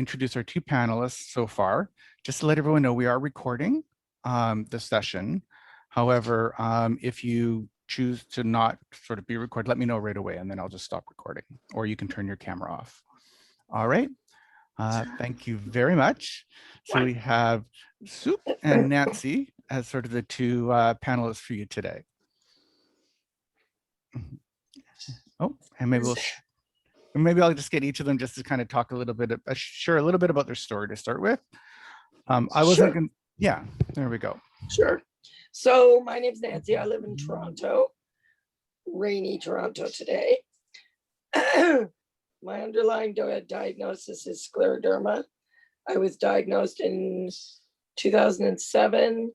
introduce our two panelists so far. Just to let everyone know, we are recording the session. However, if you choose to not sort of be recorded, let me know right away, and then I'll just stop recording, or you can turn your camera off. All right. Thank you very much. So we have Soup and Nancy as sort of the two panelists for you today. Oh, and maybe I'll just get each of them just to kind of talk a little bit, share a little bit about their story to start with. I wasn't going to, yeah, there we go. Sure. So my name's Nancy. I live in Toronto, rainy Toronto today. My underlying diagnosis is scleroderma. I was diagnosed in 2007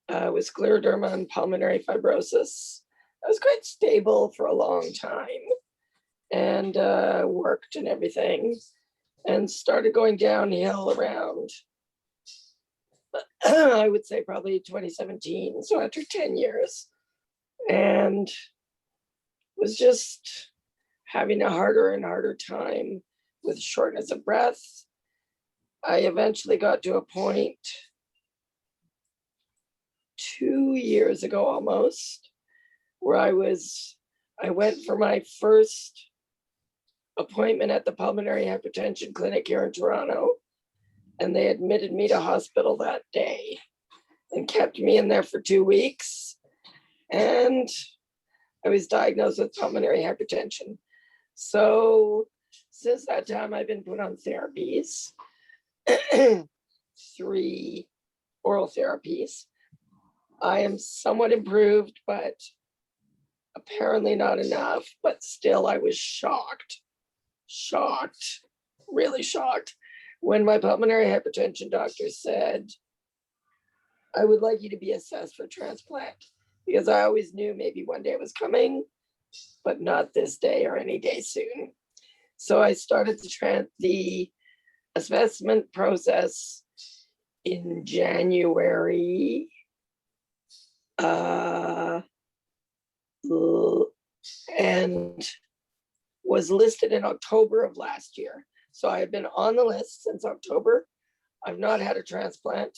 with scleroderma and pulmonary fibrosis. I was quite stable for a long time and worked and everything, and started going downhill around, I would say probably 2017, so after 10 years, and was just having a harder and harder time with shortness of breath. I eventually got to a point 2 years ago almost, where I went for my first appointment at the pulmonary hypertension clinic here in Toronto, and they admitted me to hospital that day and kept me in there for 2 weeks. And I was diagnosed with pulmonary hypertension. So since that time, I've been put on therapies, 3 oral therapies. I am somewhat improved, but apparently not enough. But still, I was shocked, really shocked, when my pulmonary hypertension doctor said, I would like you to be assessed for transplant, because I always knew maybe one day it was coming, but not this day or any day soon. So I started the assessment process in January, and was listed in October of last year. So I have been on the list since October. I've not had a transplant.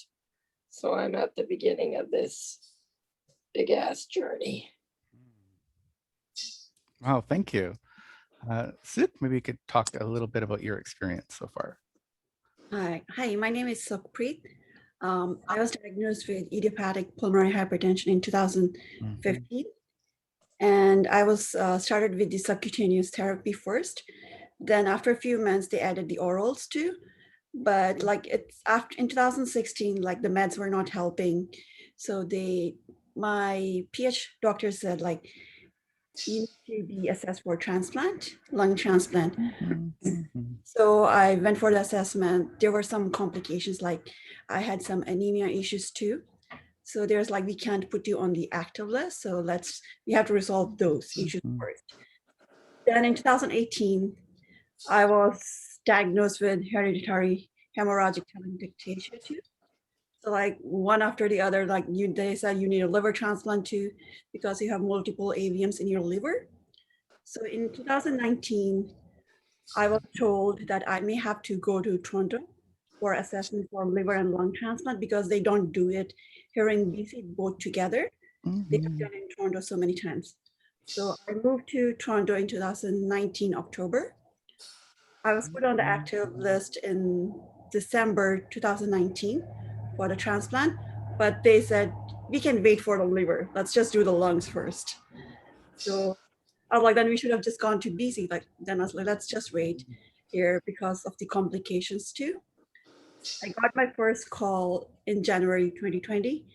So I'm at the beginning of this big ass journey. Wow, thank you. Soup, maybe you could talk a little bit about your experience so far. Hi, my name is Sukhpreet. I was diagnosed with idiopathic pulmonary hypertension in 2015. And I was started with the subcutaneous therapy first. Then after a few months, they added the orals too. But like it's after in 2016, like the meds were not helping. So my PH doctor said like, you need to be assessed for transplant, lung transplant. So I went for the assessment. There were some complications, like I had some anemia issues too. So there's like, we can't put you on the active list. So we have to resolve those issues first. Then in 2018, I was diagnosed with hereditary hemorrhagic telangiectasia too. So like one after the other, like they said you need a liver transplant too, because you have multiple AVMs in your liver. So in 2019, I was told that I may have to go to Toronto for assessment for liver and lung transplant, because they don't do it here in BC both together. They have done it in Toronto so many times. So I moved to Toronto in 2019, October. I was put on the active list in December 2019 for the transplant, but they said, we can wait for the liver. Let's just do the lungs first. So I was like, then we should have just gone to BC. Then I was like, let's just wait here because of the complications too. I got my first call in January 2020,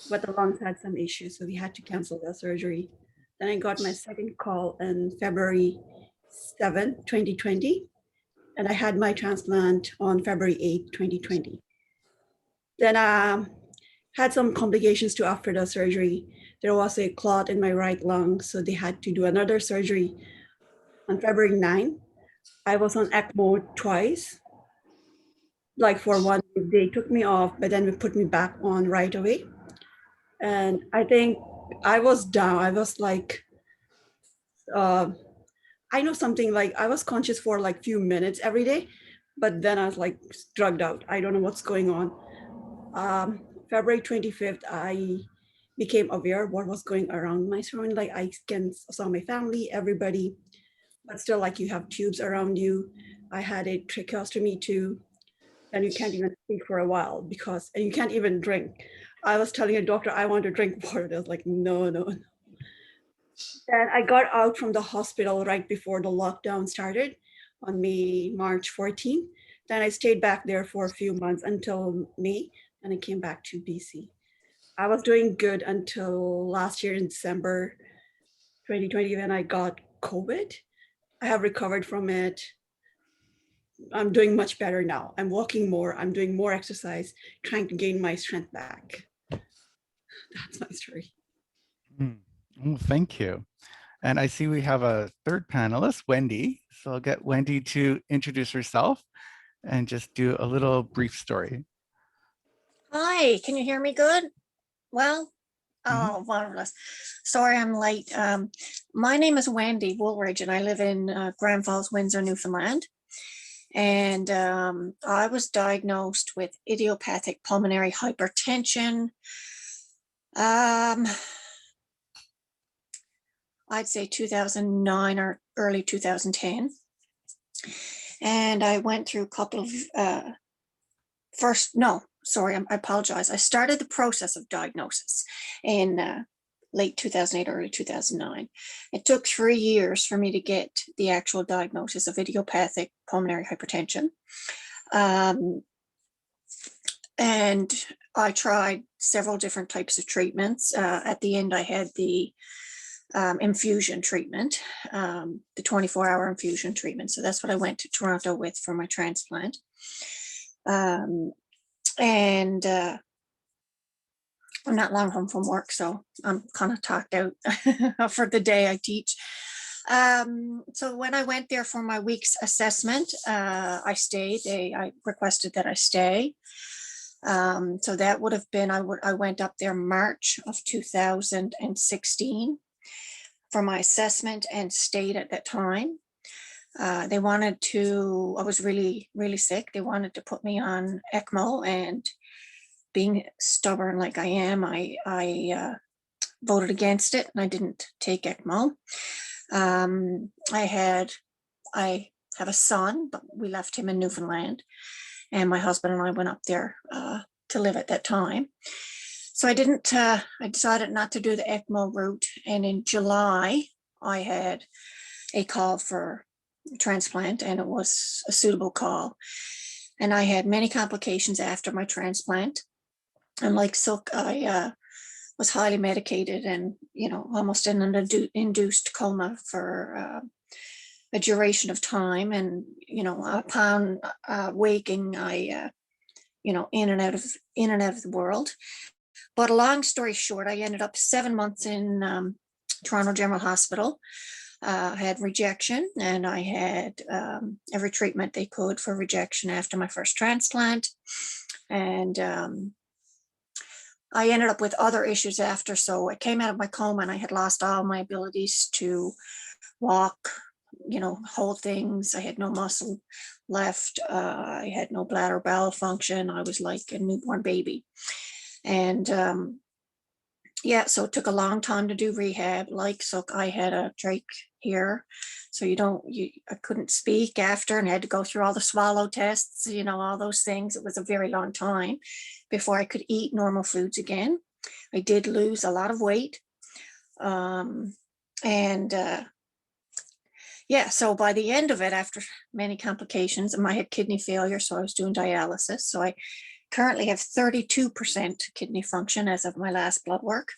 but the lungs had some issues, so we had to cancel the surgery. Then I got my second call in February 7, 2020, and I had my transplant on February 8, 2020. Then I had some complications too after the surgery. There was a clot in my right lung, so they had to do another surgery on February 9. I was on ECMO twice. Like for 1 week, they took me off, but then we put me back on right away. And I think I was down. I was like, I know something, like I was conscious for like few minutes every day, but then I was like drugged out. I don't know what's going on. February 25th, I became aware of what was going around my surrounding. Like I saw my family, everybody, but still like you have tubes around you. I had a tracheostomy too, and you can't even speak for a while and you can't even drink. I was telling a doctor, I want to drink water. They was like, no, no. And I got out from the hospital right before the lockdown started on March 14th. Then I stayed back there for a few months until May, and I came back to BC. I was doing good until last year in December 2020 when I got COVID. I have recovered from it. I'm doing much better now. I'm walking more. I'm doing more exercise, trying to gain my strength back. That's my story. Oh, thank you. And I see we have a third panelist, Wendy. So I'll get Wendy to introduce herself and just do a little brief story. Hi, can you hear me good? Well, oh, marvelous. Sorry I'm late. My name is Wendy Woolridge and I live in Grand Falls, Windsor, Newfoundland. And I was diagnosed with idiopathic pulmonary hypertension. I'd say 2009 or early 2010. And I went through a couple of I apologize. I started the process of diagnosis in late 2008, early 2009. It took 3 years for me to get the actual diagnosis of idiopathic pulmonary hypertension. And I tried several different types of treatments. At the end, I had the infusion treatment, the 24-hour infusion treatment. So that's what I went to Toronto with for my transplant. And I'm not long home from work, so I'm kind of talked out for the day I teach. So when I went there for my week's assessment, I stayed. I requested that I stay. So that would have been, I went up there March of 2016 for my assessment and stayed at that time. They wanted to, I was really, really sick. They wanted to put me on ECMO, and being stubborn like I am, I voted against it and I didn't take ECMO. I have a son, but we left him in Newfoundland, and my husband and I went up there to live at that time. So I decided not to do the ECMO route. And in July, I had a call for transplant, and it was a suitable call. And I had many complications after my transplant. And like Silk, I was highly medicated and, almost in an induced coma for a duration of time. And, upon waking, I, in and out of the world. But a long story short, I ended up 7 months in Toronto General Hospital. I had rejection, and I had every treatment they could for rejection after my first transplant. And I ended up with other issues after. So I came out of my coma and I had lost all my abilities to walk, hold things. I had no muscle left. I had no bladder bowel function. I was like a newborn baby. And so it took a long time to do rehab. So I had a trach here. So I couldn't speak after, and I had to go through all the swallow tests, all those things. It was a very long time before I could eat normal foods again. I did lose a lot of weight. So by the end of it, after many complications, I had kidney failure, so I was doing dialysis. So I currently have 32% kidney function as of my last blood work.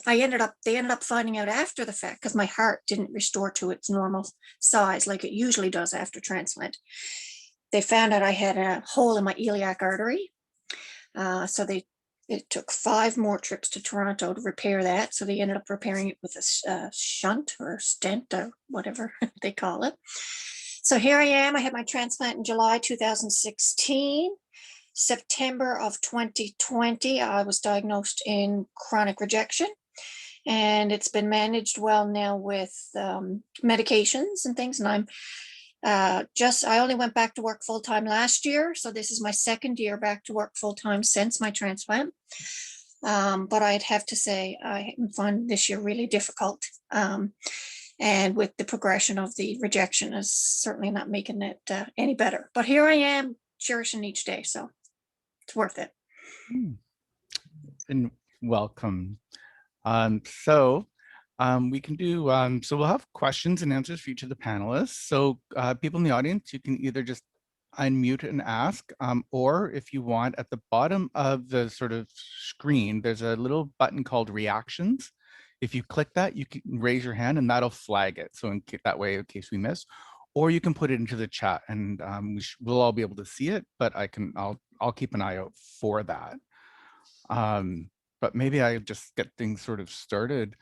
They ended up finding out after the fact, because my heart didn't restore to its normal size like it usually does after transplant. They found out I had a hole in my iliac artery. It took 5 more trips to Toronto to repair that. So they ended up repairing it with a shunt or stent or whatever they call it. So here I am. I had my transplant in July 2016. September of 2020, I was diagnosed in chronic rejection. and it's been managed well now with medications and things. And I only went back to work full-time last year, so this is my second year back to work full-time since my transplant. But I'd have to say I find this year really difficult. And with the progression of the rejection is certainly not making it any better. But here I am cherishing each day, so it's worth it. And welcome. We can do, so we'll have questions and answers for each of the panelists. So people in the audience, you can either just unmute and ask, or if you want, at the bottom of the sort of screen, there's a little button called reactions. If you click that, you can raise your hand and that'll flag it. So that way, in case we miss, or you can put it into the chat and we'll all be able to see it, but I'll keep an eye out for that. But maybe I just get things sort of started.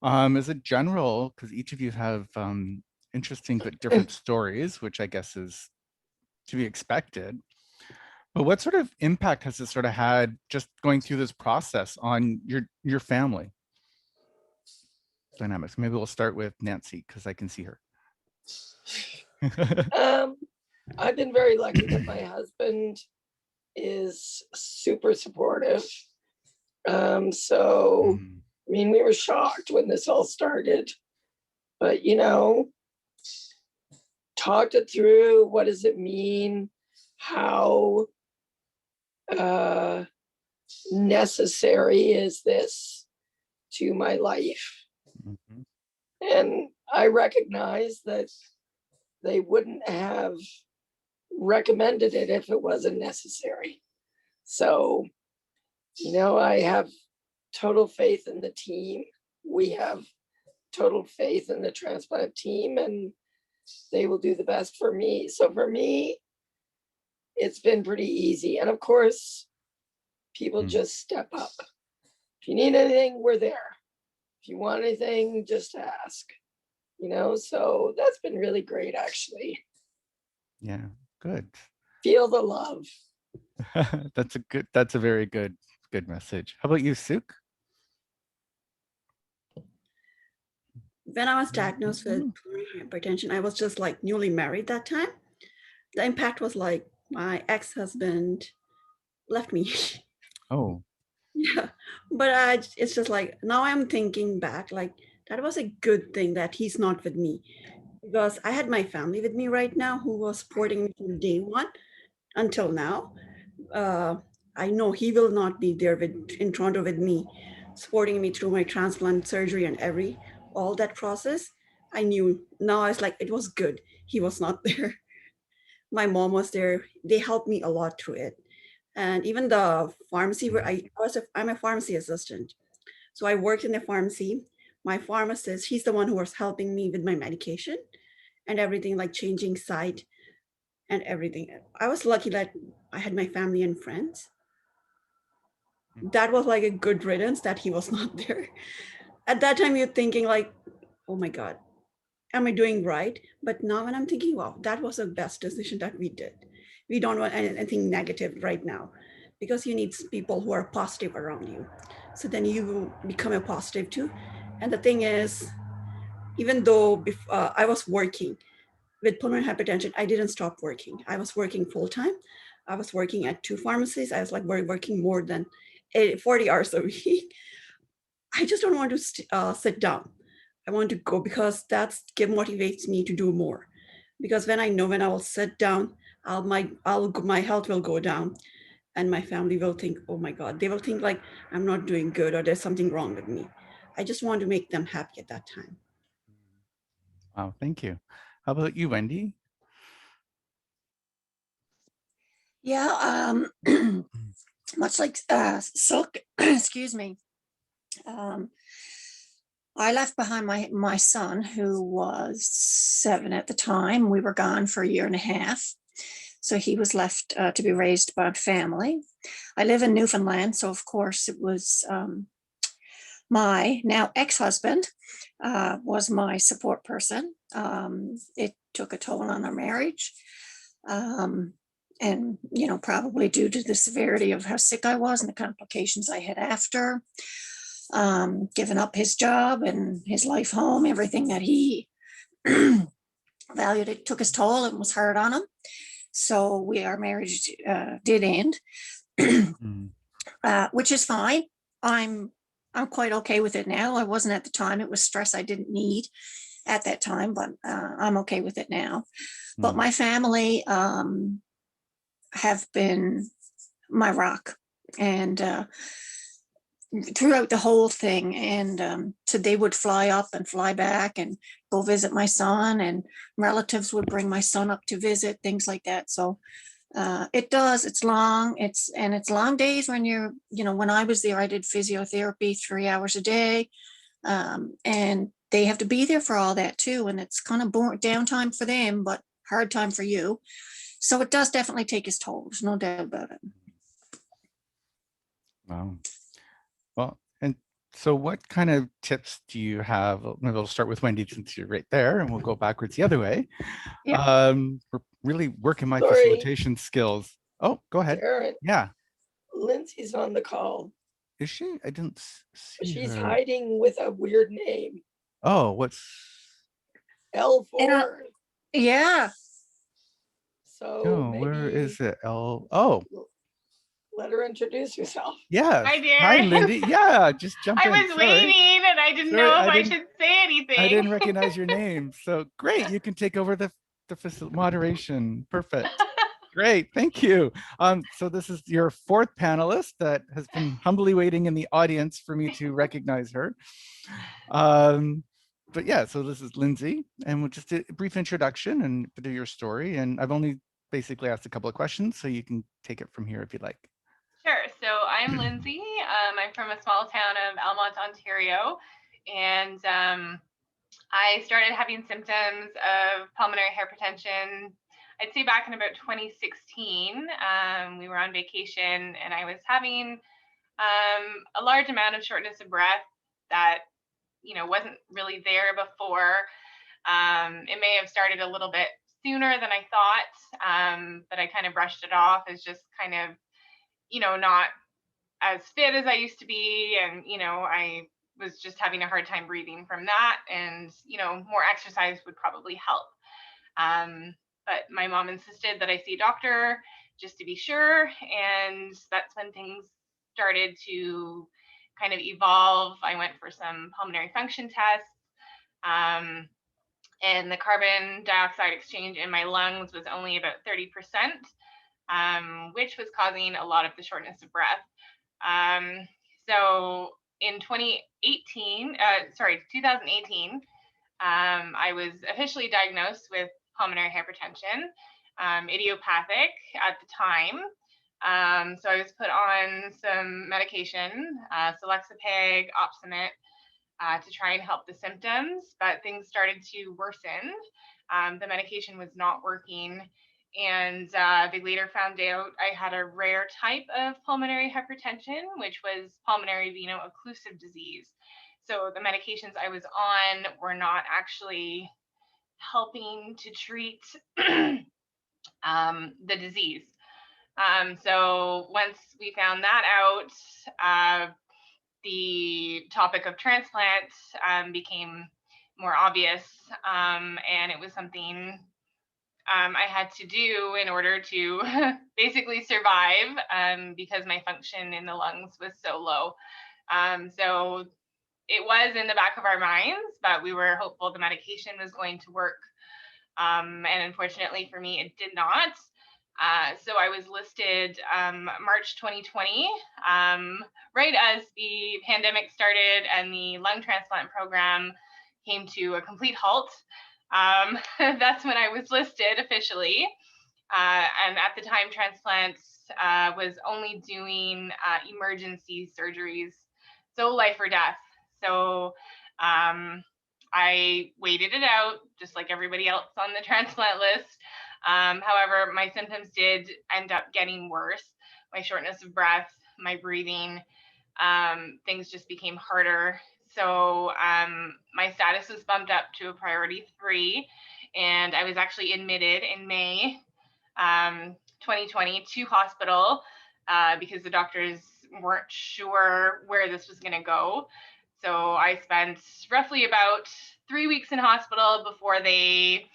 As a general, because each of you have interesting but different stories, which I guess is to be expected. But what sort of impact has this sort of had just going through this process on your family dynamics? Maybe we'll start with Nancy because I can see her. I've been very lucky that my husband is super supportive. So, I mean, we were shocked when this all started, but, you know, talked it through. What does it mean? How necessary is this to my life? And I recognize that they wouldn't have recommended it if it wasn't necessary. So, you know, I have total faith in the team. We have total faith in the transplant team, and they will do the best for me. So for me, it's been pretty easy. And of course, people just step up. If you need anything, we're there. If you want anything, just ask. You know, so that's been really great, actually. Yeah, good. Feel the love. That's a very good message. How about you, Suk? When I was diagnosed with pulmonary hypertension, I was just like newly married that time. The impact was like my ex-husband left me. Oh. Yeah, but it's just like now I'm thinking back, like that was a good thing that he's not with me, because I had my family with me right now who was supporting me from day one until now. I know he will not be there in Toronto with me, supporting me through my transplant surgery and all that process. I knew now I was like, it was good. He was not there. My mom was there. They helped me a lot through it. And even the pharmacy where I'm a pharmacy assistant. So I worked in the pharmacy. My pharmacist, he's the one who was helping me with my medication and everything, like changing site and everything. I was lucky that I had my family and friends. That was like a good riddance that he was not there. At that time, you're thinking like, oh my God, am I doing right? But now when I'm thinking, wow, that was the best decision that we did. We don't want anything negative right now, because you need people who are positive around you. So then you become a positive too. And the thing is, even though I was working with pulmonary hypertension, I didn't stop working. I was working full time. I was working at 2 pharmacies. I was like working more than 40 hours a week. I just don't want to sit down. I want to go, because motivates me to do more. Because when I know when I will sit down, my health will go down, and my family will think, oh my God, they will think like I'm not doing good or there's something wrong with me. I just want to make them happy at that time. Wow, thank you. How about you, Wendy? Yeah, much like Silk, excuse me. I left behind my son, who was 7 at the time. We were gone for 1.5 years. So he was left to be raised by family. I live in Newfoundland, so of course it was my now ex-husband was my support person. It took a toll on our marriage. And, you know, probably due to the severity of how sick I was and the complications I had after. given up his job and his life home, everything that he valued. It took his toll and was hard on him. So our marriage did end, which is fine. I'm quite okay with it now. I wasn't at the time. It was stress I didn't need at that time, but I'm okay with it now. But my family have been my rock, and throughout the whole thing. And so they would fly up and fly back and go visit my son, and relatives would bring my son up to visit, things like that. So it's long. It's long days when when I was there, I did physiotherapy 3 hours a day. And they have to be there for all that too. And it's kind of downtime for them, but hard time for you. So it does definitely take its toll. There's no doubt about it. Wow. Well, and so what kind of tips do you have? Maybe we'll start with Wendy since you're right there, and we'll go backwards the other way. Yeah. We're really working my Sorry. facilitation skills. Oh, go ahead. Karen, Yeah. Lindsay's on the call. Is she? I didn't see She's her. hiding with a weird name. Oh, what's? L4. Yeah. So No, where maybe is it? Oh, let her introduce herself. yeah. Hi, dear. Hi, Lindy. Yeah, just jump I in. was Sorry. waiting and I didn't Sorry, know if I I didn't- should say anything. I didn't recognize your name. So great. You can take over the moderation. Perfect. Great. Thank you. So this is your fourth panelist that has been humbly waiting in the audience for me to recognize her. But yeah, so this is Lindsay, and we'll just do a brief introduction and do your story. And I've only basically asked a couple of questions, so you can take it from here if you'd like. Sure. So I'm Lindsay. I'm from a small town of Almont, Ontario. And I started having symptoms of pulmonary hypertension, I'd say back in about 2016. We were on vacation and I was having a large amount of shortness of breath that, wasn't really there before. It may have started a little bit sooner than I thought, but I kind of brushed it off as just kind of, not as fit as I used to be. And, I was just having a hard time breathing from that. And, more exercise would probably help. But my mom insisted that I see a doctor just to be sure. And that's when things started to kind of evolve. I went for some pulmonary function tests. And the carbon dioxide exchange in my lungs was only about 30%, which was causing a lot of the shortness of breath. So in 2018, I was officially diagnosed with pulmonary hypertension, idiopathic at the time. So I was put on some medication, Selexipag, Opsumit, to try and help the symptoms, but things started to worsen. The medication was not working. And they later found out I had a rare type of pulmonary hypertension, which was pulmonary veno-occlusive disease. So the medications I was on were not actually helping to treat the disease. So once we found that out, the topic of transplant became more obvious, and it was something I had to do in order to basically survive, because my function in the lungs was so low. So it was in the back of our minds, but we were hopeful the medication was going to work. And unfortunately for me, it did not. So I was listed March 2020, right as the pandemic started and the lung transplant program came to a complete halt. That's when I was listed officially. And at the time, Transplant was only doing emergency surgeries, so life or death. So I waited it out, just like everybody else on the transplant list. However, my symptoms did end up getting worse. My shortness of breath, my breathing, things just became harder. So my status was bumped up to a priority 3, and I was actually admitted in May 2020 to hospital because the doctors weren't sure where this was going to go. So I spent roughly about 3 weeks in hospital before they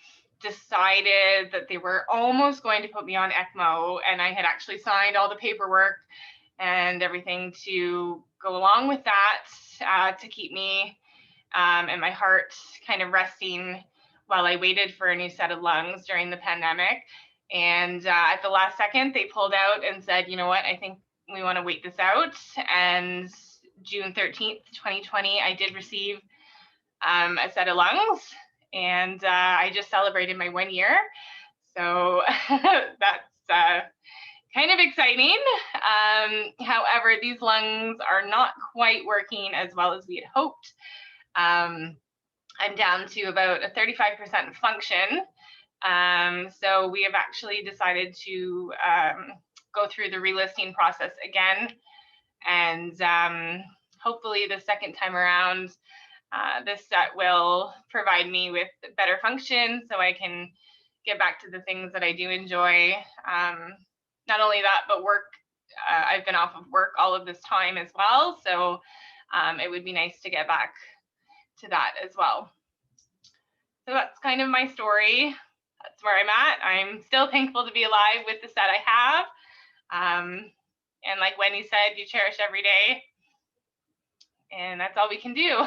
decided that they were almost going to put me on ECMO, and I had actually signed all the paperwork and everything to go along with that, to keep me and my heart kind of resting while I waited for a new set of lungs during the pandemic. And at the last second, they pulled out and said, you know what, I think we want to wait this out. And June 13th, 2020, I did receive a set of lungs, and I just celebrated my 1 year. So that's kind of exciting. However, these lungs are not quite working as well as we had hoped. I'm down to about a 35% function. So we have actually decided to go through the relisting process again. And hopefully the second time around, this set will provide me with better function so I can get back to the things that I do enjoy. Not only that, but work. I've been off of work all of this time as well. So it would be nice to get back to that as well. So that's kind of my story. That's where I'm at. I'm still thankful to be alive with the set I have. And like Wendy said, you cherish every day. And that's all we can do.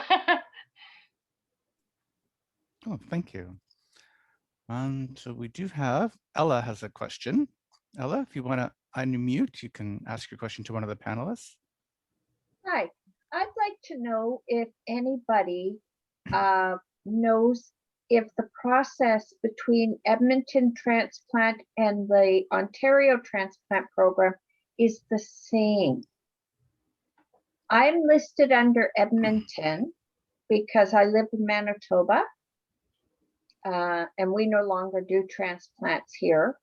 Oh, thank you. So we do have, Ella has a question. Ella, if you want to unmute, you can ask your question to one of the panelists. Hi, I'd like to know if anybody knows if the process between Edmonton Transplant and the Ontario Transplant Program is the same. I'm listed under Edmonton because I live in Manitoba, and we no longer do transplants here.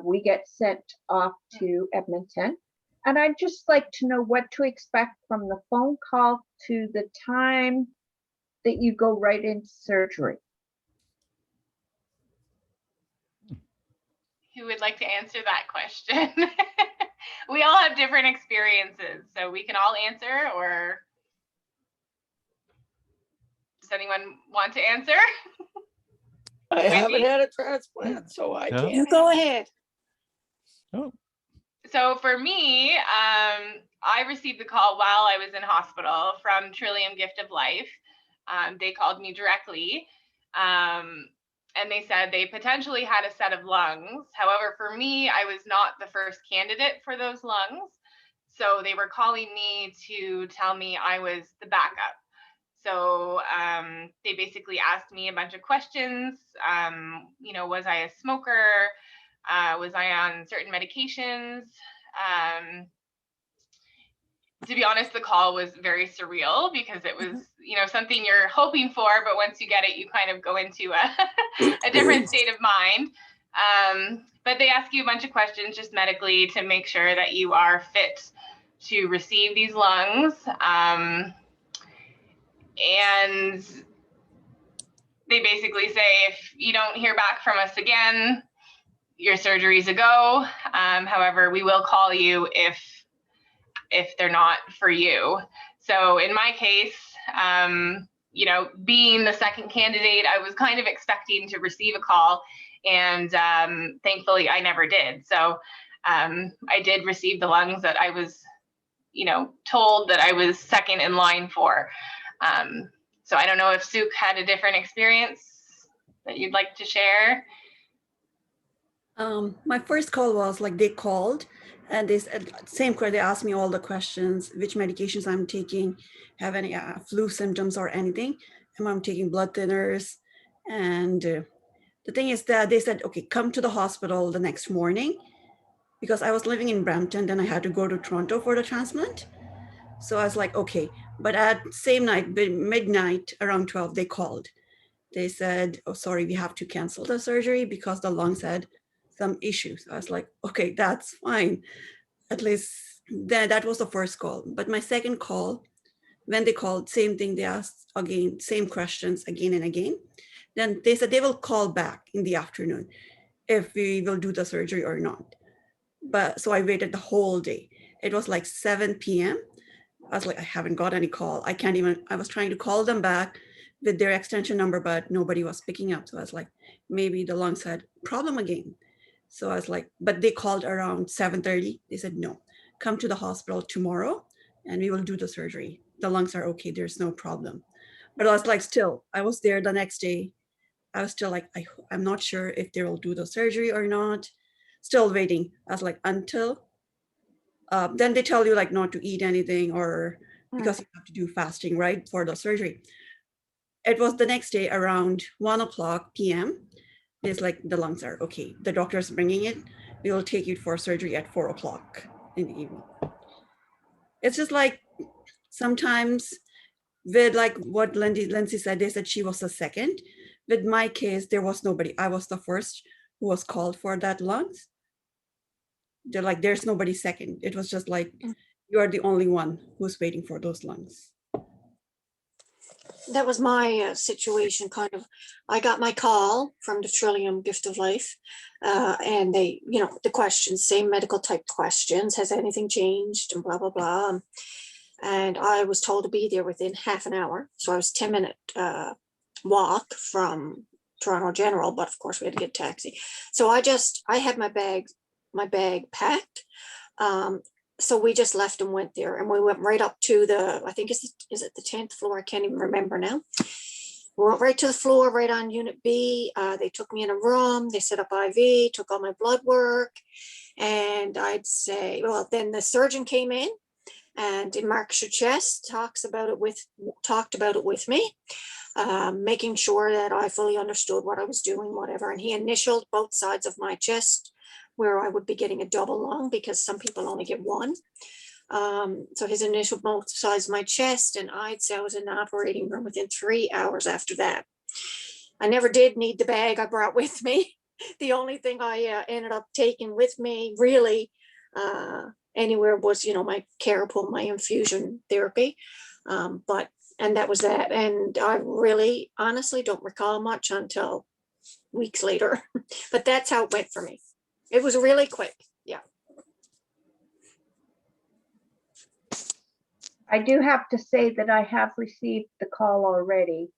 We get sent off to Edmonton. And I'd just like to know what to expect from the phone call to the time that you go right into surgery. Who would like to answer that question? We all have different experiences, so we can all answer, or does anyone want to answer? I haven't had a transplant, so I No. can't. You go ahead. Oh, So for me, I received the call while I was in hospital from Trillium Gift of Life. They called me directly, and they said they potentially had a set of lungs. However, for me, I was not the first candidate for those lungs. So they were calling me to tell me I was the backup. So they basically asked me a bunch of questions. You know, was I a smoker? Was I on certain medications? To be honest, the call was very surreal because it was, you know, something you're hoping for, but once you get it, you kind of go into a different state of mind. But they ask you a bunch of questions just medically to make sure that you are fit to receive these lungs. And they basically say, if you don't hear back from us again, your surgery's a go. However, we will call you if they're not for you. So in my case, you know, being the second candidate, I was kind of expecting to receive a call, and thankfully I never did. So I did receive the lungs that I was, you know, told that I was second in line for. So I don't know if Suk had a different experience that you'd like to share. My first call was like they called and they said same question. They asked me all the questions, which medications I'm taking, have any flu symptoms or anything, and I'm taking blood thinners. And the thing is that they said, okay, come to the hospital the next morning, because I was living in Brampton, then I had to go to Toronto for the transplant. So I was like, okay, but at same night, midnight around 12, they called. They said, oh, sorry, we have to cancel the surgery because the lungs had some issues. I was like, okay, that's fine. At least that was the first call. But my second call, when they called, same thing, they asked again, same questions again and again. Then they said they will call back in the afternoon if we will do the surgery or not. But so I waited the whole day. It was like 7 p.m. I was like, I haven't got any call. I can't even, I was trying to call them back with their extension number, but nobody was picking up. So I was like, maybe the lungs had problem again. So I was like, but they called around 7:30. They said, no, come to the hospital tomorrow and we will do the surgery. The lungs are okay. There's no problem. But I was like, still, I was there the next day. I was still like, I'm not sure if they will do the surgery or not. Still waiting. I was like, until then they tell you like not to eat anything or because you have to do fasting, right, for the surgery. It was the next day around 1:00 p.m. It's like the lungs are okay. The doctor's bringing it. We will take you for surgery at 4:00 in the evening. It's just like sometimes with like what Lindsay said, they said she was the second. With my case, there was nobody. I was the first who was called for that lungs. They're like, there's nobody second. It was just like, you are the only one who's waiting for those lungs. That was my situation, kind of. I got my call from the Trillium Gift of Life, and they, the questions, same medical type questions, has anything changed, and blah, blah, blah. And I was told to be there within half an hour. So I was 10-minute walk from Toronto General, but of course we had to get a taxi. So I had my bag packed. So we just left and went there, and we went right up to the, I think is it the 10th floor? I can't even remember now. We went right to the floor, right on Unit B. They took me in a room, they set up IV, took all my blood work. And I'd say, well, then the surgeon came in and he marks your chest, talked about it with me, making sure that I fully understood what I was doing, whatever. And he initialed both sides of my chest, where I would be getting a double lung because some people only get one. So his initial both sides of my chest, and I'd say I was in the operating room within 3 hours after that. I never did need the bag I brought with me. The only thing I ended up taking with me really anywhere was, my Carapul, my infusion therapy. And that was that. And I really honestly don't recall much until weeks later, but that's how it went for me. It was really quick. Yeah. I do have to say that I have received the call already,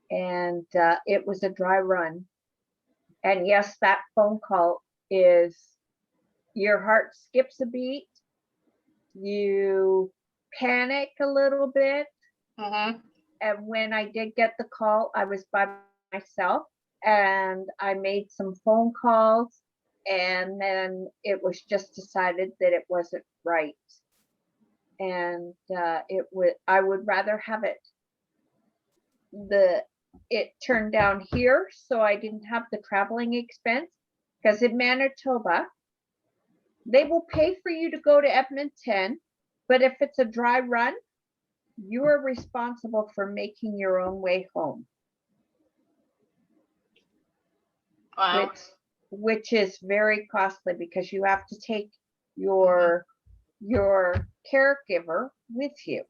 and it was a dry run. And yes, that phone call is, your heart skips a beat, you panic a little bit. Mm-hmm. And when I did get the call, I was by myself, and I made some phone calls, and then it was just decided that it wasn't right. And I would rather have it turned down here, so I didn't have the traveling expense, because in Manitoba, they will pay for you to go to Edmonton, but if it's a dry run, you are responsible for making your own way home. Wow. Which is very costly, because you have to take your caregiver with you.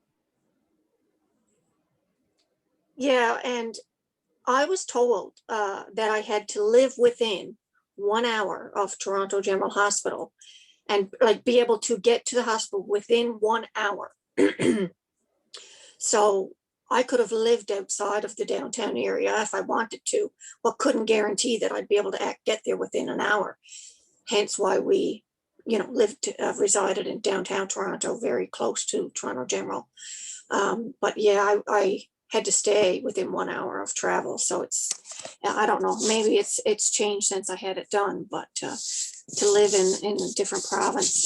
Yeah, and I was told that I had to live within 1 hour of Toronto General Hospital and like be able to get to the hospital within 1 hour. So I could have lived outside of the downtown area if I wanted to, but couldn't guarantee that I'd be able to get there within an hour. Hence why we, resided in downtown Toronto, very close to Toronto General. But yeah, I had to stay within 1 hour of travel. So I don't know, maybe it's changed since I had it done, but to live in a different province.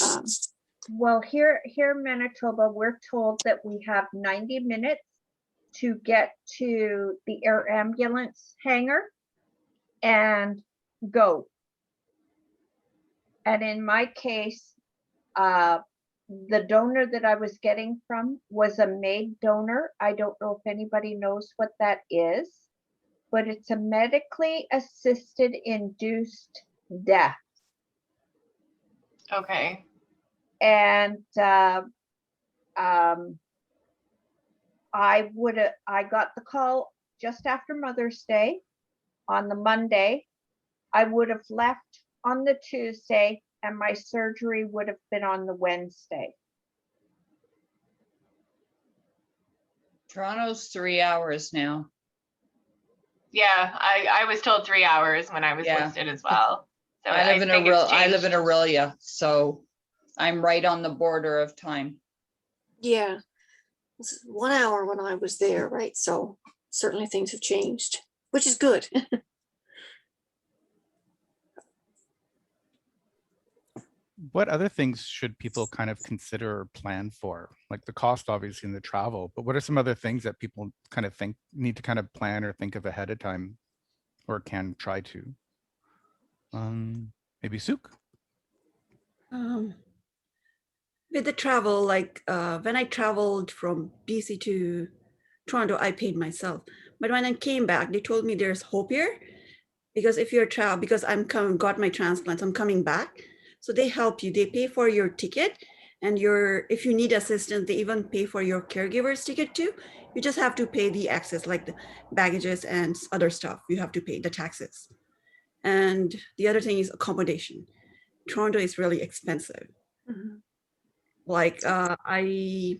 Well, here in Manitoba, we're told that we have 90 minutes to get to the air ambulance hangar and go. And in my case, the donor that I was getting from was a MAID donor. I don't know if anybody knows what that is, but it's a medically assisted induced death. Okay. And I got the call just after Mother's Day on the Monday. I would have left on the Tuesday and my surgery would have been on the Wednesday. Toronto's 3 hours now. Yeah, I was told 3 hours when I was Yeah. listed as well. So I live in think it's I live in changed. Aurelia, so I'm right on the border of time. Yeah. It was 1 hour when I was there, right? So certainly things have changed, which is good. What other things should people kind of consider or plan for? Like the cost, obviously, and the travel, but what are some other things that people kind of need to kind of plan or think of ahead of time, or can try to? Maybe Suk? With the travel, like when I traveled from BC to Toronto, I paid myself. But when I came back, they told me there's hope here, because if you're because got my transplants, I'm coming back. So they help you. They pay for your ticket, and if you need assistance, they even pay for your caregiver's ticket too. You just have to pay the excess, like the baggages and other stuff. You have to pay the taxes. And the other thing is accommodation. Toronto is really expensive. Mhm. Like I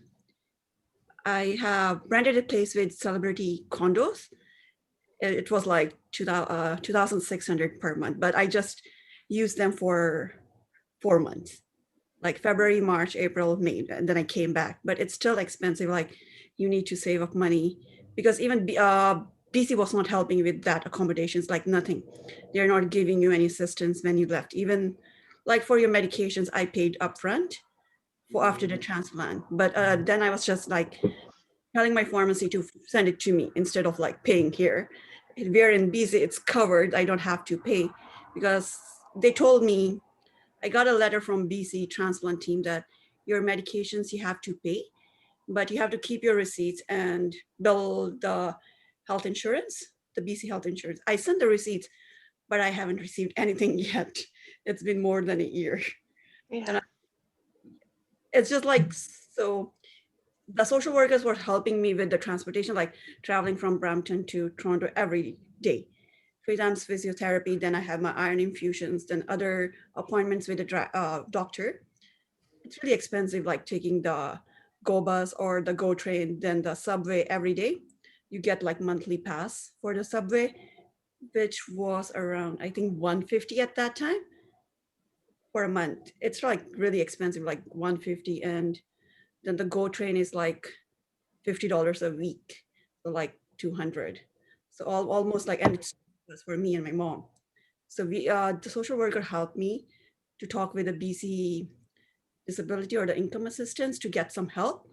have rented a place with celebrity condos. It was like 2,600 per month, but I just used them for 4 months, like February, March, April, May, and then I came back. But it's still expensive. Like you need to save up money, because even BC was not helping with that accommodations, like nothing. They're not giving you any assistance when you left. Even like for your medications, I paid upfront for after the transplant. But then I was just like telling my pharmacy to send it to me instead of like paying here. We're in BC, it's covered. I don't have to pay, because they told me, I got a letter from BC transplant team that your medications you have to pay, but you have to keep your receipts and bill the health insurance, the BC health insurance. I sent the receipts, but I haven't received anything yet. It's been more than a year. Yeah. It's just like, so the social workers were helping me with the transportation, like traveling from Brampton to Toronto every day. 3 times physiotherapy, then I have my iron infusions, then other appointments with the doctor. It's really expensive, like taking the GO bus or the GO train, then the subway every day. You get like monthly pass for the subway, which was around, I think, 150 at that time for a month. It's like really expensive, like 150. And then the GO train is like $50 a week, so like 200. So almost like, and it's for me and my mom. So the social worker helped me to talk with the BC disability or the income assistance to get some help,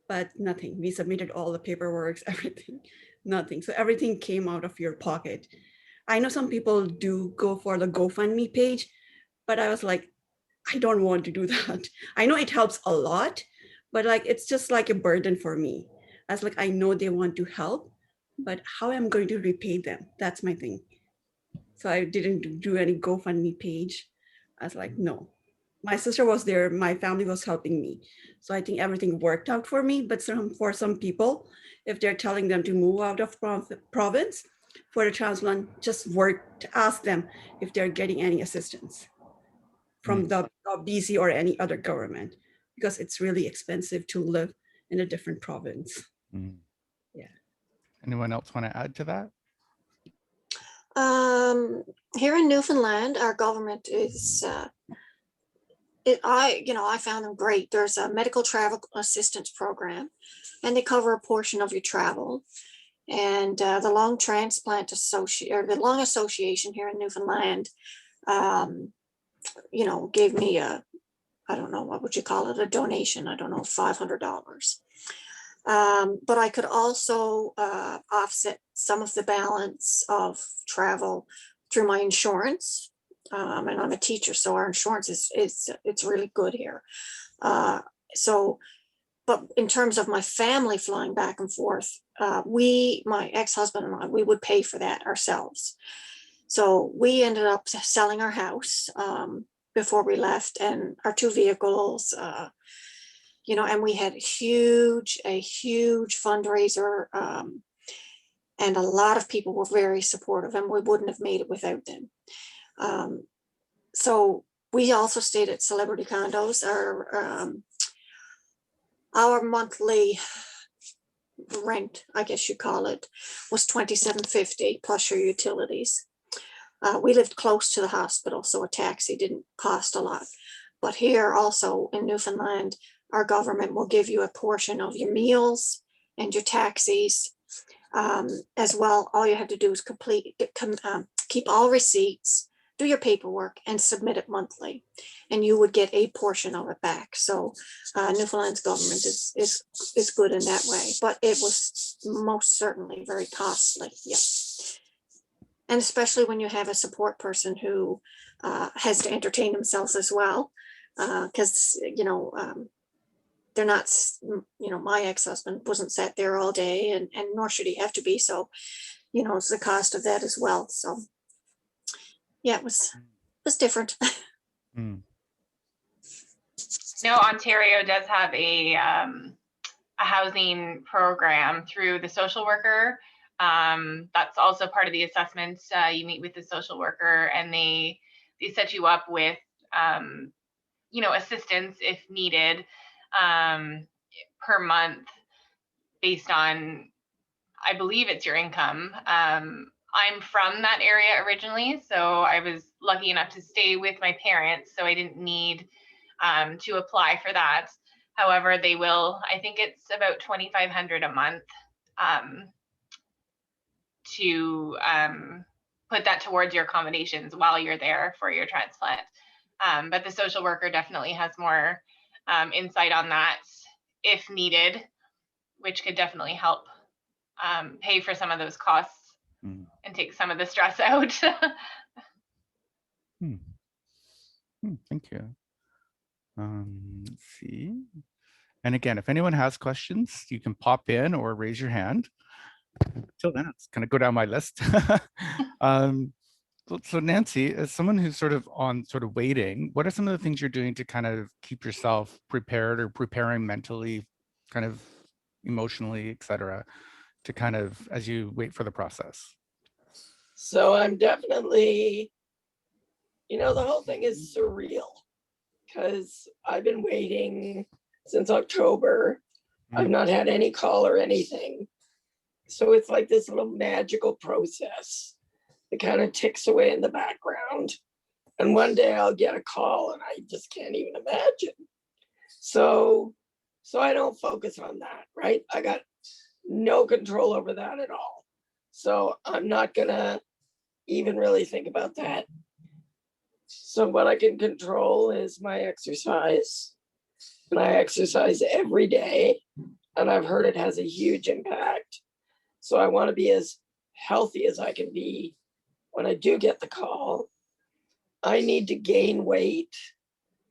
but nothing. We submitted all the paperwork, everything, nothing. So everything came out of your pocket. I know some people do go for the GoFundMe page, but I was like, I don't want to do that. I know it helps a lot, but like, it's just like a burden for me. I was like, I know they want to help, but how am I going to repay them? That's my thing. So I didn't do any GoFundMe page. I was like, no. My sister was there. My family was helping me. So I think everything worked out for me. But for some people, if they're telling them to move out of province for the transplant, just work to ask them if they're getting any assistance from the BC or any other government, because it's really expensive to live in a different province. Yeah. Anyone else want to add to that? Here in Newfoundland, our government is, I found them great. There's a medical travel assistance program, and they cover a portion of your travel. And the Lung Transplant Association, or the Lung Association here in Newfoundland, gave me I don't know, what would you call it? A donation. I don't know, $500. But I could also offset some of the balance of travel through my insurance. And I'm a teacher, so our insurance it's really good here. But in terms of my family flying back and forth, my ex-husband and I, we would pay for that ourselves. So we ended up selling our house before we left, and our 2 vehicles, and we had a huge fundraiser, and a lot of people were very supportive, and we wouldn't have made it without them. So we also stayed at Celebrity Condos. Our monthly rent, I guess you call it, was $27.50 plus your utilities. We lived close to the hospital, so a taxi didn't cost a lot. But here also in Newfoundland, our government will give you a portion of your meals and your taxis as well. All you have to do is keep all receipts, do your paperwork, and submit it monthly, and you would get a portion of it back. So Newfoundland's government is good in that way, but it was most certainly very costly. Yeah. And especially when you have a support person who has to entertain themselves as well, because they're not, my ex-husband wasn't sat there all day, and nor should he have to be. So, it's the cost of that as well. So, yeah, it was different. Mm. No, Ontario does have a housing program through the social worker. That's also part of the assessment. You meet with the social worker, and they set you up with assistance if needed per month based on, I believe it's your income. I'm from that area originally, so I was lucky enough to stay with my parents, so I didn't need to apply for that. However, they will, I think it's about $2,500 a month to put that towards your accommodations while you're there for your transplant. But the social worker definitely has more insight on that if needed, which could definitely help pay for some of those costs and take some of the stress out. Thank you. Let's see. And again, if anyone has questions, you can pop in or raise your hand. Till then, it's kind of go down my list. So Nancy, as someone who's sort of waiting, what are some of the things you're doing to kind of keep yourself prepared or preparing mentally, kind of emotionally, et cetera, to kind of, as you wait for the process? So I'm definitely, the whole thing is surreal because I've been waiting since October. I've not had any call or anything. So it's like this little magical process that kind of ticks away in the background. And one day I'll get a call and I just can't even imagine. So I don't focus on that, right? I got no control over that at all. So I'm not gonna even really think about that. So what I can control is my exercise. And I exercise every day. And I've heard it has a huge impact. So I want to be as healthy as I can be when I do get the call. I need to gain weight.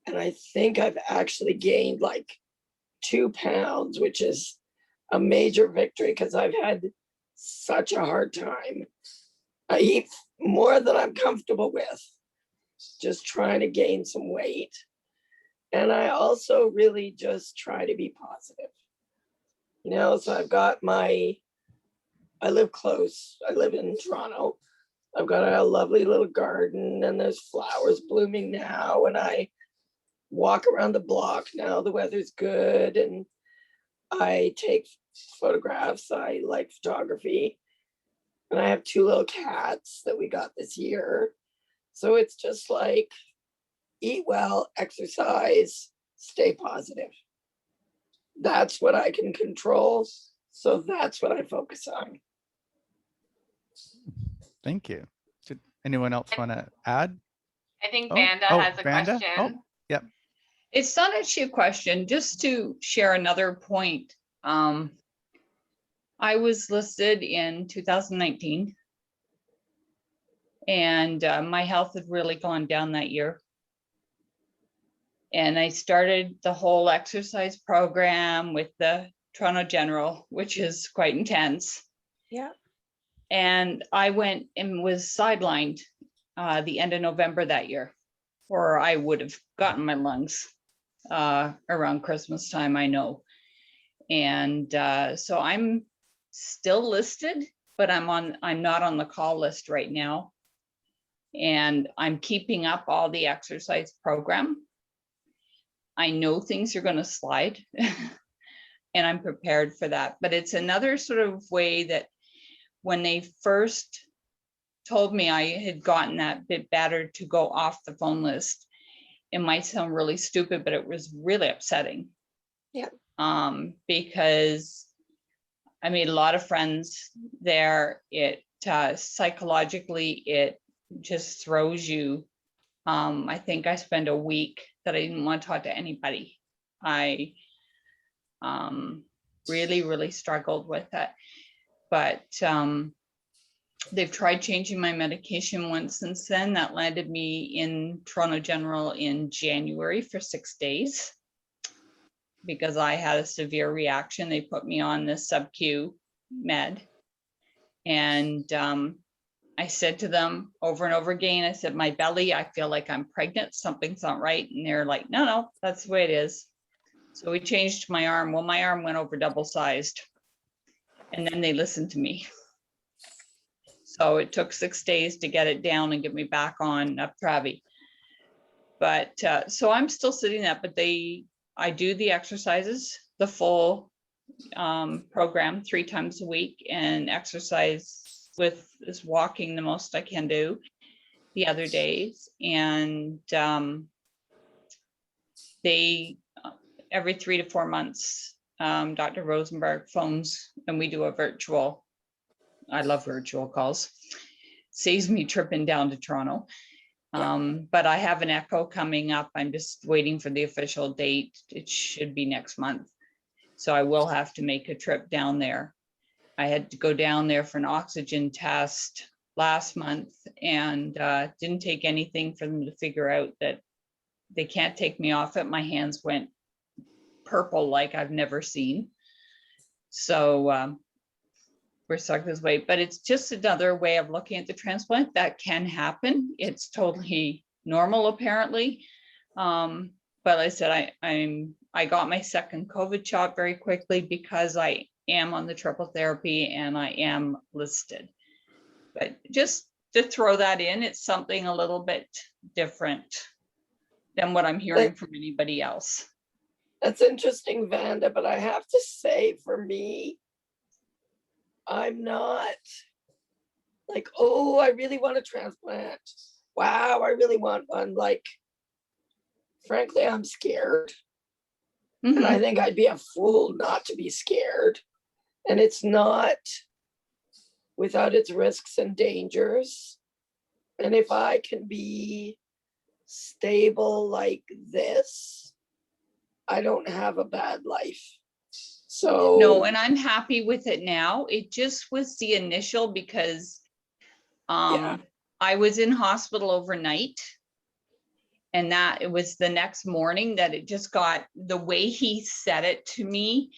And I think I've actually gained like 2 pounds, which is a major victory because I've had such a hard time. I eat more than I'm comfortable with, just trying to gain some weight. And I also really just try to be positive. So I've got I live close. I live in Toronto. I've got a lovely little garden and there's flowers blooming now. And I walk around the block now. The weather's good. And I take photographs. I like photography. And I have 2 little cats that we got this year. So it's just like, eat well, exercise, stay positive. That's what I can control. So that's what I focus on. Thank you. Did anyone else want to add? I think Vanda has a Vanda? question. Oh, yep. It's not actually a question, just to share another point. I was listed in 2019 and my health had really gone down that year. And I started the whole exercise program with the Toronto General, which is quite intense. Yeah. And I went and was sidelined the end of November that year, or I would have gotten my lungs around Christmas time, I know. And so I'm still listed, but I'm not on the call list right now. And I'm keeping up all the exercise program. I know things are going to slide and I'm prepared for that. But it's another sort of way that when they first told me I had gotten that bit better to go off the phone list, it might sound really stupid, but it was really upsetting. Yeah. Because I made a lot of friends there. It psychologically, it just throws you. I think I spent a week that I didn't want to talk to anybody. I really, really struggled with it. But they've tried changing my medication once since then. That landed me in Toronto General in January for 6 days because I had a severe reaction. They put me on this sub-Q med. And I said to them over and over again, I said, my belly, I feel like I'm pregnant, something's not right. And they're like, no, that's the way it is. So we changed my arm. Well, my arm went over double sized. And then they listened to me. So it took 6 days to get it down and get me back on Uptravi. But so I'm still sitting up, but I do the exercises, the full program 3 times a week, and exercise is walking the most I can do the other days. And they every 3 to 4 months, Dr. Rosenberg phones and we do a virtual. I love virtual calls. Saves me tripping down to Toronto. But I have an echo coming up. I'm just waiting for the official date. It should be next month. So I will have to make a trip down there. I had to go down there for an oxygen test last month and didn't take anything for them to figure out that they can't take me off it. My hands went purple like I've never seen. So we're stuck this way, but it's just another way of looking at the transplant that can happen. It's totally normal apparently. But I said, I got my second COVID shot very quickly because I am on the triple therapy and I am listed. But just to throw that in, it's something a little bit different than what I'm hearing from anybody else. That's interesting, Vanda, but I have to say, for me, I'm not like, oh, I really want a transplant. Wow, I really want one. Like, frankly, I'm scared. And I think I'd be a fool not to be scared. And it's not without its risks and dangers. And if I can be stable like this, I don't have a bad life. So no, and I'm happy with it now. It just was the initial because I was in hospital overnight. And that it was the next morning that it just got, the way he said it to me,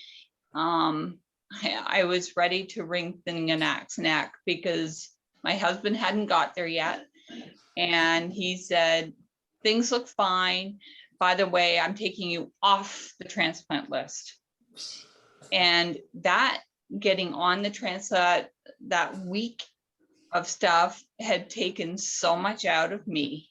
I was ready to wring Thinganak's neck because my husband hadn't got there yet. And he said, things look fine. By the way, I'm taking you off the transplant list. And that getting on the transplant, that week of stuff had taken so much out of me.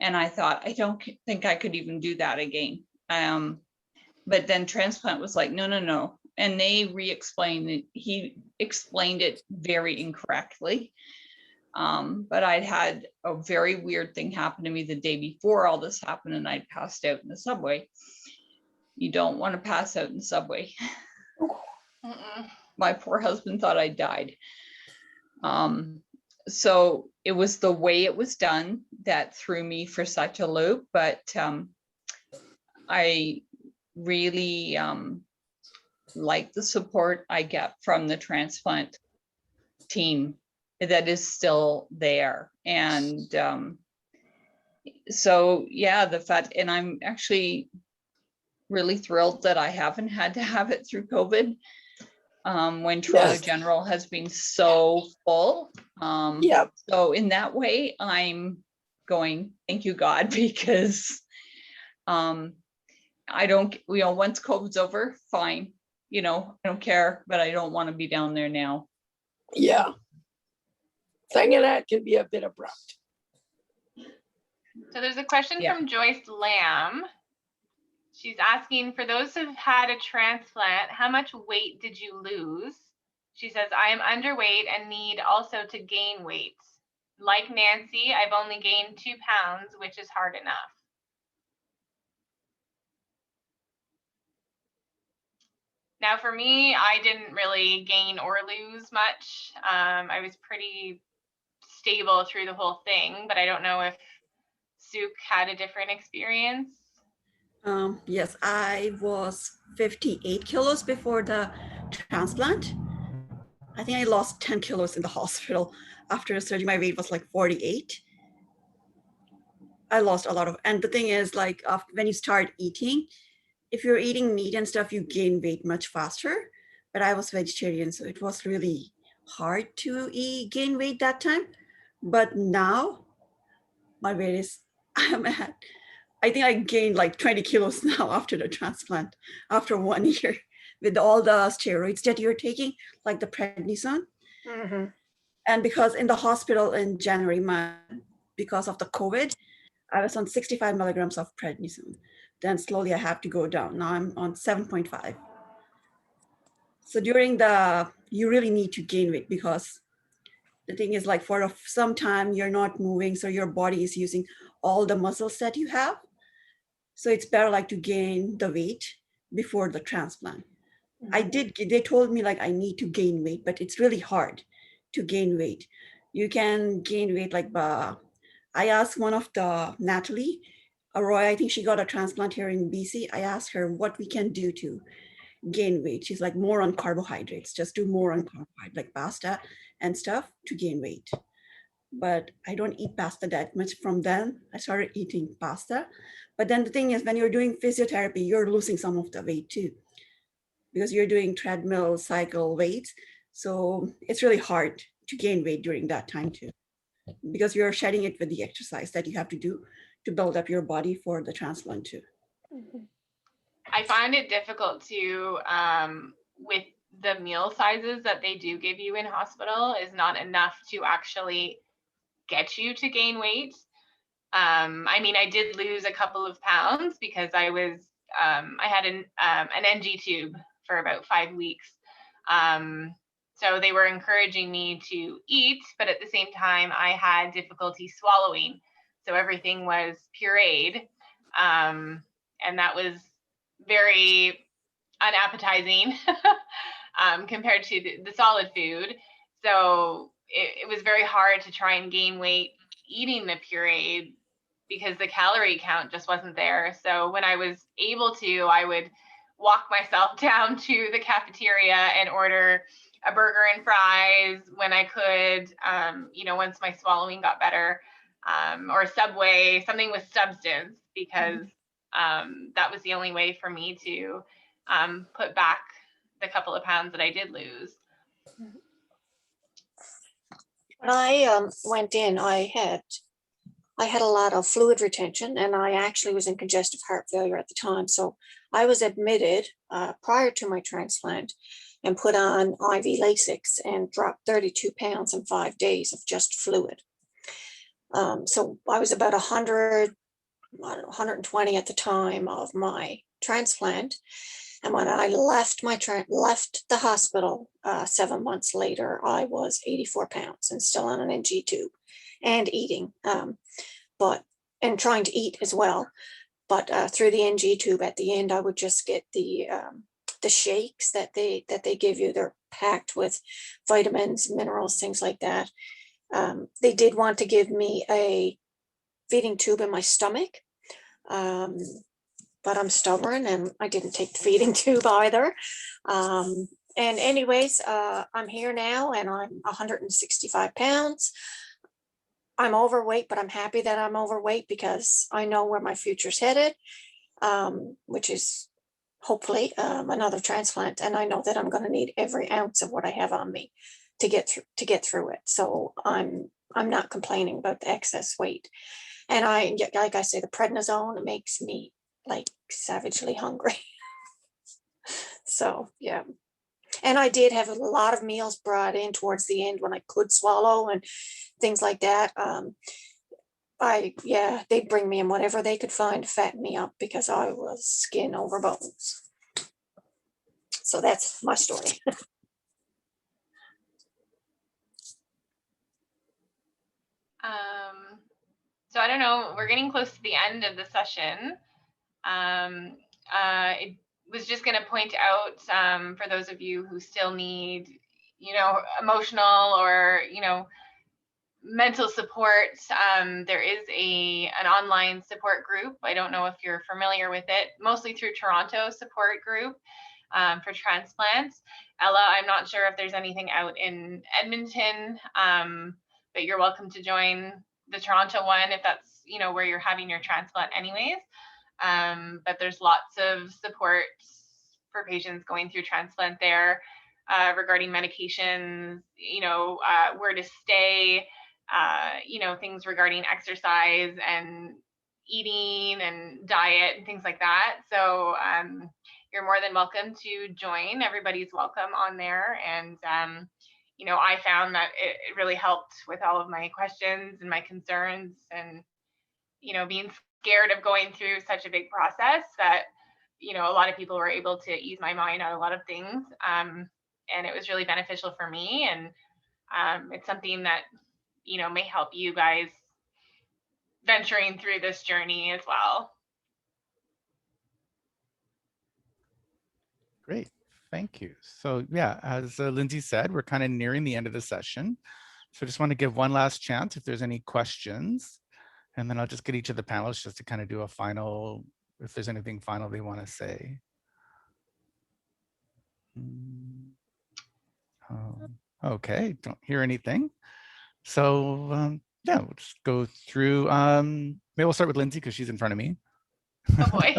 And I thought, I don't think I could even do that again. But then transplant was like, no. And they re-explained it. He explained it very incorrectly. But I'd had a very weird thing happen to me the day before all this happened, and I'd passed out in the subway. You don't want to pass out in the subway. My poor husband thought I died. So it was the way it was done that threw me for such a loop, but I really like the support I get from the transplant team that is still there. And so, yeah, the fact, and I'm actually really thrilled that I haven't had to have it through COVID. When Toronto General has been so full. So in that way, I'm going, thank you, God, because I don't, once COVID's over, fine. I don't care, but I don't want to be down there now. Yeah. Thinganak can be a bit abrupt. So there's a question Yeah. from Joyce Lamb. She's asking, for those who've had a transplant, how much weight did you lose? She says, I am underweight and need also to gain weight. Like Nancy, I've only gained 2 pounds, which is hard enough. Now for me, I didn't really gain or lose much. I was pretty stable through the whole thing, but I don't know if Suk had a different experience. Yes, I was 58 kilos before the transplant. I think I lost 10 kilos in the hospital. After the surgery, my weight was like 48. I lost a lot of, and the thing is, like, when you start eating, if you're eating meat and stuff, you gain weight much faster. But I was vegetarian, so it was really hard to gain weight that time. But now my weight is, I think I gained like 20 kilos now after the transplant, after 1 year, with all the steroids that you're taking, like the prednisone. Mhm. And because in the hospital in January, because of the COVID, I was on 65 milligrams of prednisone. Then slowly I have to go down. Now I'm on 7.5. So during you really need to gain weight, because the thing is, like, for some time you're not moving, so your body is using all the muscles that you have. So it's better like to gain the weight before the transplant. They told me like I need to gain weight, but it's really hard to gain weight. You can gain weight like, I asked one of the Natalie Arroy, I think she got a transplant here in BC. I asked her what we can do to gain weight. She's like, more on carbohydrates, just do more on carbohydrates, like pasta and stuff to gain weight. But I don't eat pasta that much. From then I started eating pasta. But then the thing is, when you're doing physiotherapy, you're losing some of the weight too, because you're doing treadmill cycle weights. So it's really hard to gain weight during that time too, because you're shedding it with the exercise that you have to do to build up your body for the transplant too. I find it difficult to, with the meal sizes that they do give you in hospital is not enough to actually get you to gain weight. I mean, I did lose a couple of pounds because I had an NG tube for about 5 weeks. So they were encouraging me to eat, but at the same time, I had difficulty swallowing. So everything was pureed. And that was very unappetizing compared to the solid food. So it was very hard to try and gain weight eating the pureed because the calorie count just wasn't there. So when I was able to, I would walk myself down to the cafeteria and order a burger and fries when I could, once my swallowing got better, or Subway, something with substance, because that was the only way for me to put back the couple of pounds that I did lose. When I went in, I had a lot of fluid retention, and I actually was in congestive heart failure at the time. So I was admitted prior to my transplant and put on IV Lasix and dropped 32 pounds in 5 days of just fluid. So I was about 120 at the time of my transplant. And when I left left the hospital 7 months later, I was 84 pounds and still on an NG tube and eating, and trying to eat as well. But through the NG tube at the end, I would just get the shakes that they give you. They're packed with vitamins, minerals, things like that. They did want to give me a feeding tube in my stomach. But I'm stubborn and I didn't take the feeding tube either. And anyways, I'm here now and I'm 165 pounds. I'm overweight, but I'm happy that I'm overweight because I know where my future's headed, which is hopefully another transplant. And I know that I'm going to need every ounce of what I have on me to get through it. So I'm not complaining about the excess weight. And like I say, the prednisone makes me like savagely hungry. So yeah. And I did have a lot of meals brought in towards the end when I could swallow and things like that. they'd bring me in whatever they could find to fatten me up because I was skin over bones. So that's my story. So I don't know, we're getting close to the end of the session. I was just going to point out for those of you who still need, emotional or, mental support, there is an online support group. I don't know if you're familiar with it, mostly through Toronto support group for transplants. Ella, I'm not sure if there's anything out in Edmonton, but you're welcome to join the Toronto one if that's, where you're having your transplant anyways. But there's lots of support for patients going through transplant there regarding medications, where to stay, things regarding exercise and eating and diet and things like that. So you're more than welcome to join. Everybody's welcome on there. And, I found that it really helped with all of my questions and my concerns and, being scared of going through such a big process that, a lot of people were able to ease my mind on a lot of things. And it was really beneficial for me. And it's something that, may help you guys venturing through this journey as well. Great, thank you. So yeah, as Lindsay said, we're kind of nearing the end of the session. So I just want to give one last chance if there's any questions, and then I'll just get each of the panelists just to kind of do a final, if there's anything final they want to say. Okay, don't hear anything. So yeah, we'll just go through. Maybe we'll start with Lindsay because she's in front of me. Oh boy.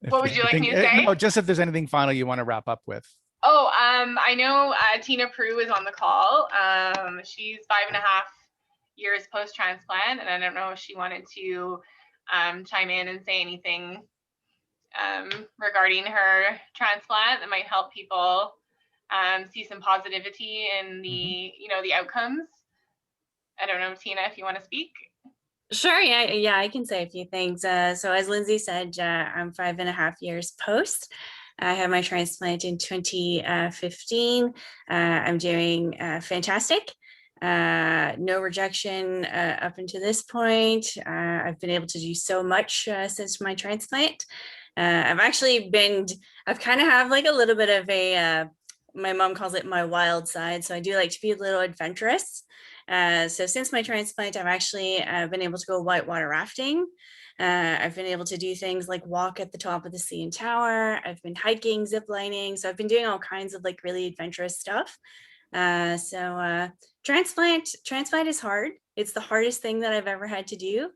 What would you like me to say? No, just if there's anything final you want to wrap up with. Oh, I know Tina Prue is on the call. She's 5.5 years post-transplant, and I don't know if she wanted to chime in and say anything regarding her transplant that might help people see some positivity in the, the outcomes. I don't know, Tina, if you want to speak. Sure, yeah, I can say a few things. So as Lindsay said, I'm 5.5 years post. I had my transplant in 2015. I'm doing fantastic. No rejection up until this point. I've been able to do so much since my transplant. I've kind of have like a little bit of a, my mom calls it my wild side. So I do like to be a little adventurous. So since my transplant, I've actually been able to go whitewater rafting. I've been able to do things like walk at the top of the CN Tower. I've been hiking, zip lining. So I've been doing all kinds of like really adventurous stuff. Transplant is hard. It's the hardest thing that I've ever had to do,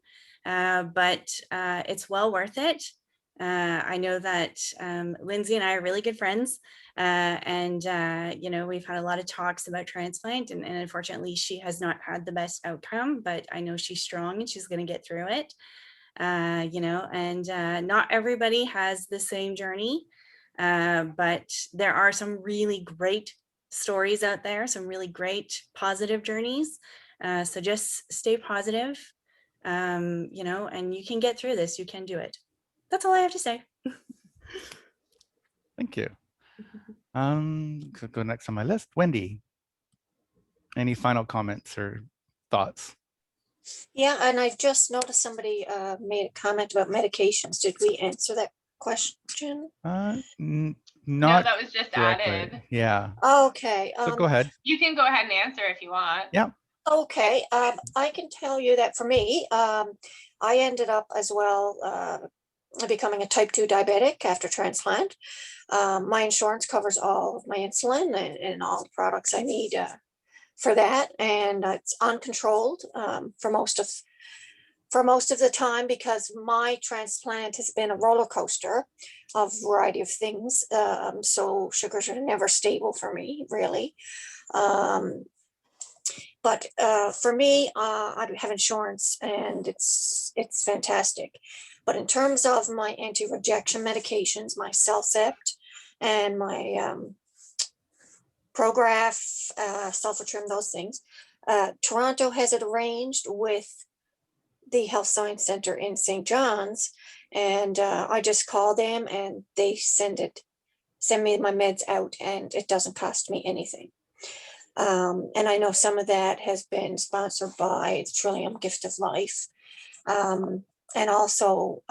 but it's well worth it. I know that Lindsay and I are really good friends. And we've had a lot of talks about transplant, and unfortunately she has not had the best outcome, but I know she's strong and she's going to get through it. Not everybody has the same journey, but there are some really great stories out there, some really great positive journeys. So just stay positive, and you can get through this. You can do it. That's all I have to say. Thank you. Go next on my list. Wendy, any final comments or thoughts? Yeah, and I just noticed somebody made a comment about medications. Did we answer that question? Not No, that was just directly. added. Yeah. Okay. So go ahead. You can go ahead and answer if you want. Yeah. Okay. I can tell you that for me, I ended up as well becoming a type 2 diabetic after transplant. My insurance covers all of my insulin and all the products I need for that, and it's uncontrolled for most of the time because my transplant has been a roller coaster of a variety of things. So sugars are never stable for me, really. But for me, I have insurance, and it's fantastic. But in terms of my anti-rejection medications, my Cellcept and my Prograf, sulfur trim, those things. Toronto has it arranged with the Health Science Center in St. John's, and I just call them and they send me my meds out, and it doesn't cost me anything. And I know some of that has been sponsored by the Trillium Gift of Life. And also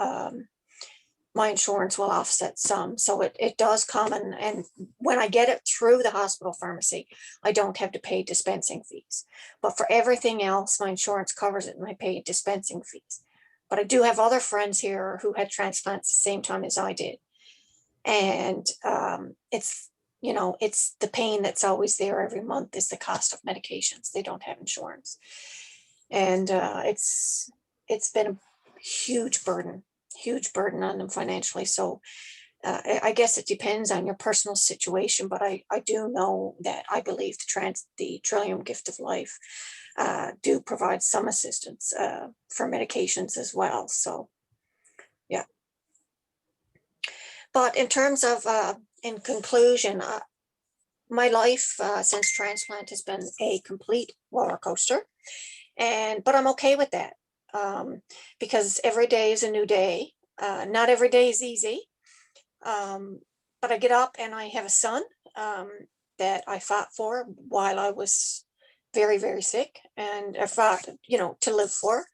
my insurance will offset some. So it does come, and when I get it through the hospital pharmacy, I don't have to pay dispensing fees. But for everything else, my insurance covers it and I pay dispensing fees. But I do have other friends here who had transplants the same time as I did. And it's, you know, it's the pain that's always there every month is the cost of medications. They don't have insurance. And it's been a huge burden on them financially. So I guess it depends on your personal situation, but I do know that I believe the Trillium Gift of Life do provide some assistance for medications as well. So, yeah. But in terms of, in conclusion, my life since transplant has been a complete roller coaster, but I'm okay with that. Because every day is a new day. Not every day is easy. But I get up and I have a son that I fought for while I was very, very sick. And I fought, you know, to live for.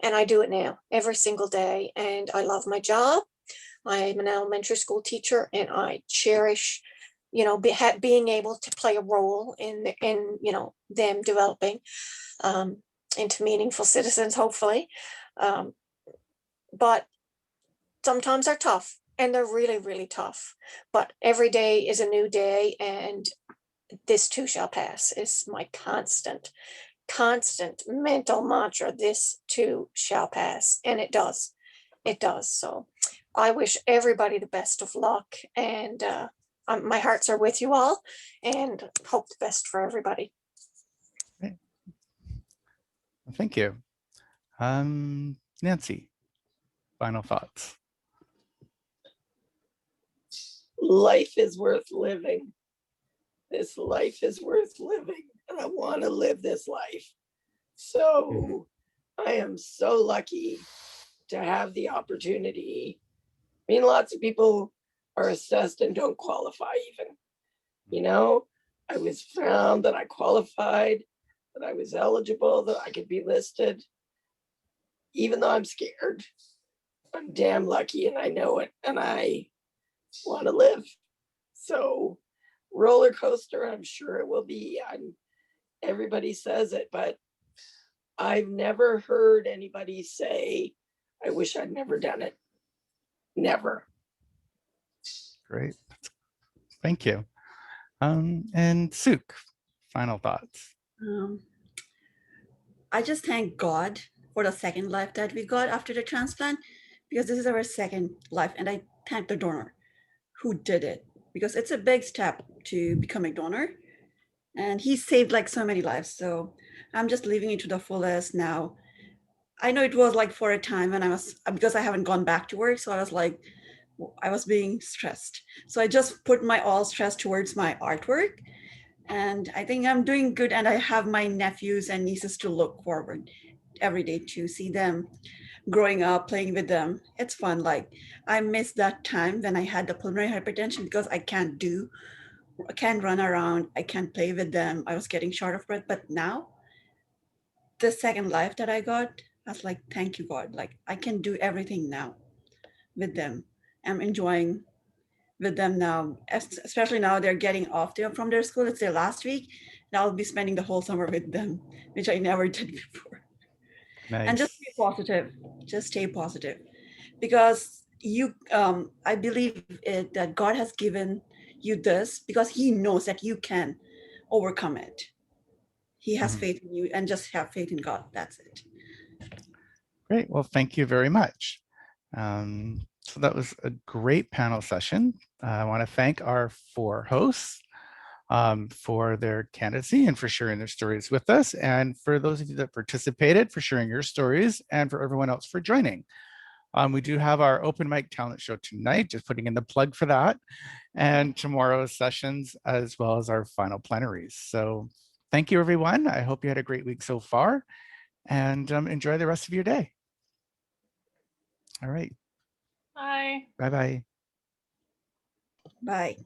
And I do it now every single day. And I love my job. I'm an elementary school teacher and I cherish, you know, being able to play a role in you know, them developing into meaningful citizens, hopefully. But sometimes they're tough, and they're really, really tough. But every day is a new day, and this too shall pass is my constant mental mantra. This too shall pass, and it does. It does. So I wish everybody the best of luck, and my hearts are with you all, and hope the best for everybody. Thank you. Nancy, final thoughts. Life is worth living. This life is worth living, and I want to live this life. So I am so lucky to have the opportunity. I mean, lots of people are assessed and don't qualify even. You know, I was found that I qualified, that I was eligible, that I could be listed. Even though I'm scared, I'm damn lucky and I know it, and I want to live. So roller coaster, I'm sure it will be. Everybody says it, but I've never heard anybody say, I wish I'd never done it. Never. Great. Thank you. And Suk, final thoughts. I just thank God for the second life that we got after the transplant, because this is our second life. And I thank the donor who did it, because it's a big step to become a donor. And he saved like so many lives. So I'm just living it to the fullest now. I know it was like for a time when because I haven't gone back to work. So I was being stressed. So I just put my all stress towards my artwork. And I think I'm doing good. And I have my nephews and nieces to look forward every day to see them growing up, playing with them. It's fun. Like I miss that time when I had the pulmonary hypertension, because I can't run around. I can't play with them. I was getting short of breath. But now the second life that I got, I was like, thank you, God. Like I can do everything now with them. I'm enjoying with them now, especially now they're getting off from their school. It's their last week. And I'll be spending the whole summer with them, which I never did before. Nice. And just stay positive. Just stay positive. Because I believe that God has given you this because he knows that you can overcome it. He has faith in you, and just have faith in God. That's it. Great. Well, thank you very much. So that was a great panel session. I want to thank our 4 hosts for their candidacy and for sharing their stories with us, and for those of you that participated for sharing your stories, and for everyone else for joining. We do have our open mic talent show tonight, just putting in the plug for that, and tomorrow's sessions, as well as our final plenaries. So thank you, everyone. I hope you had a great week so far, and enjoy the rest of your day. All right. Bye. Bye-bye. Bye.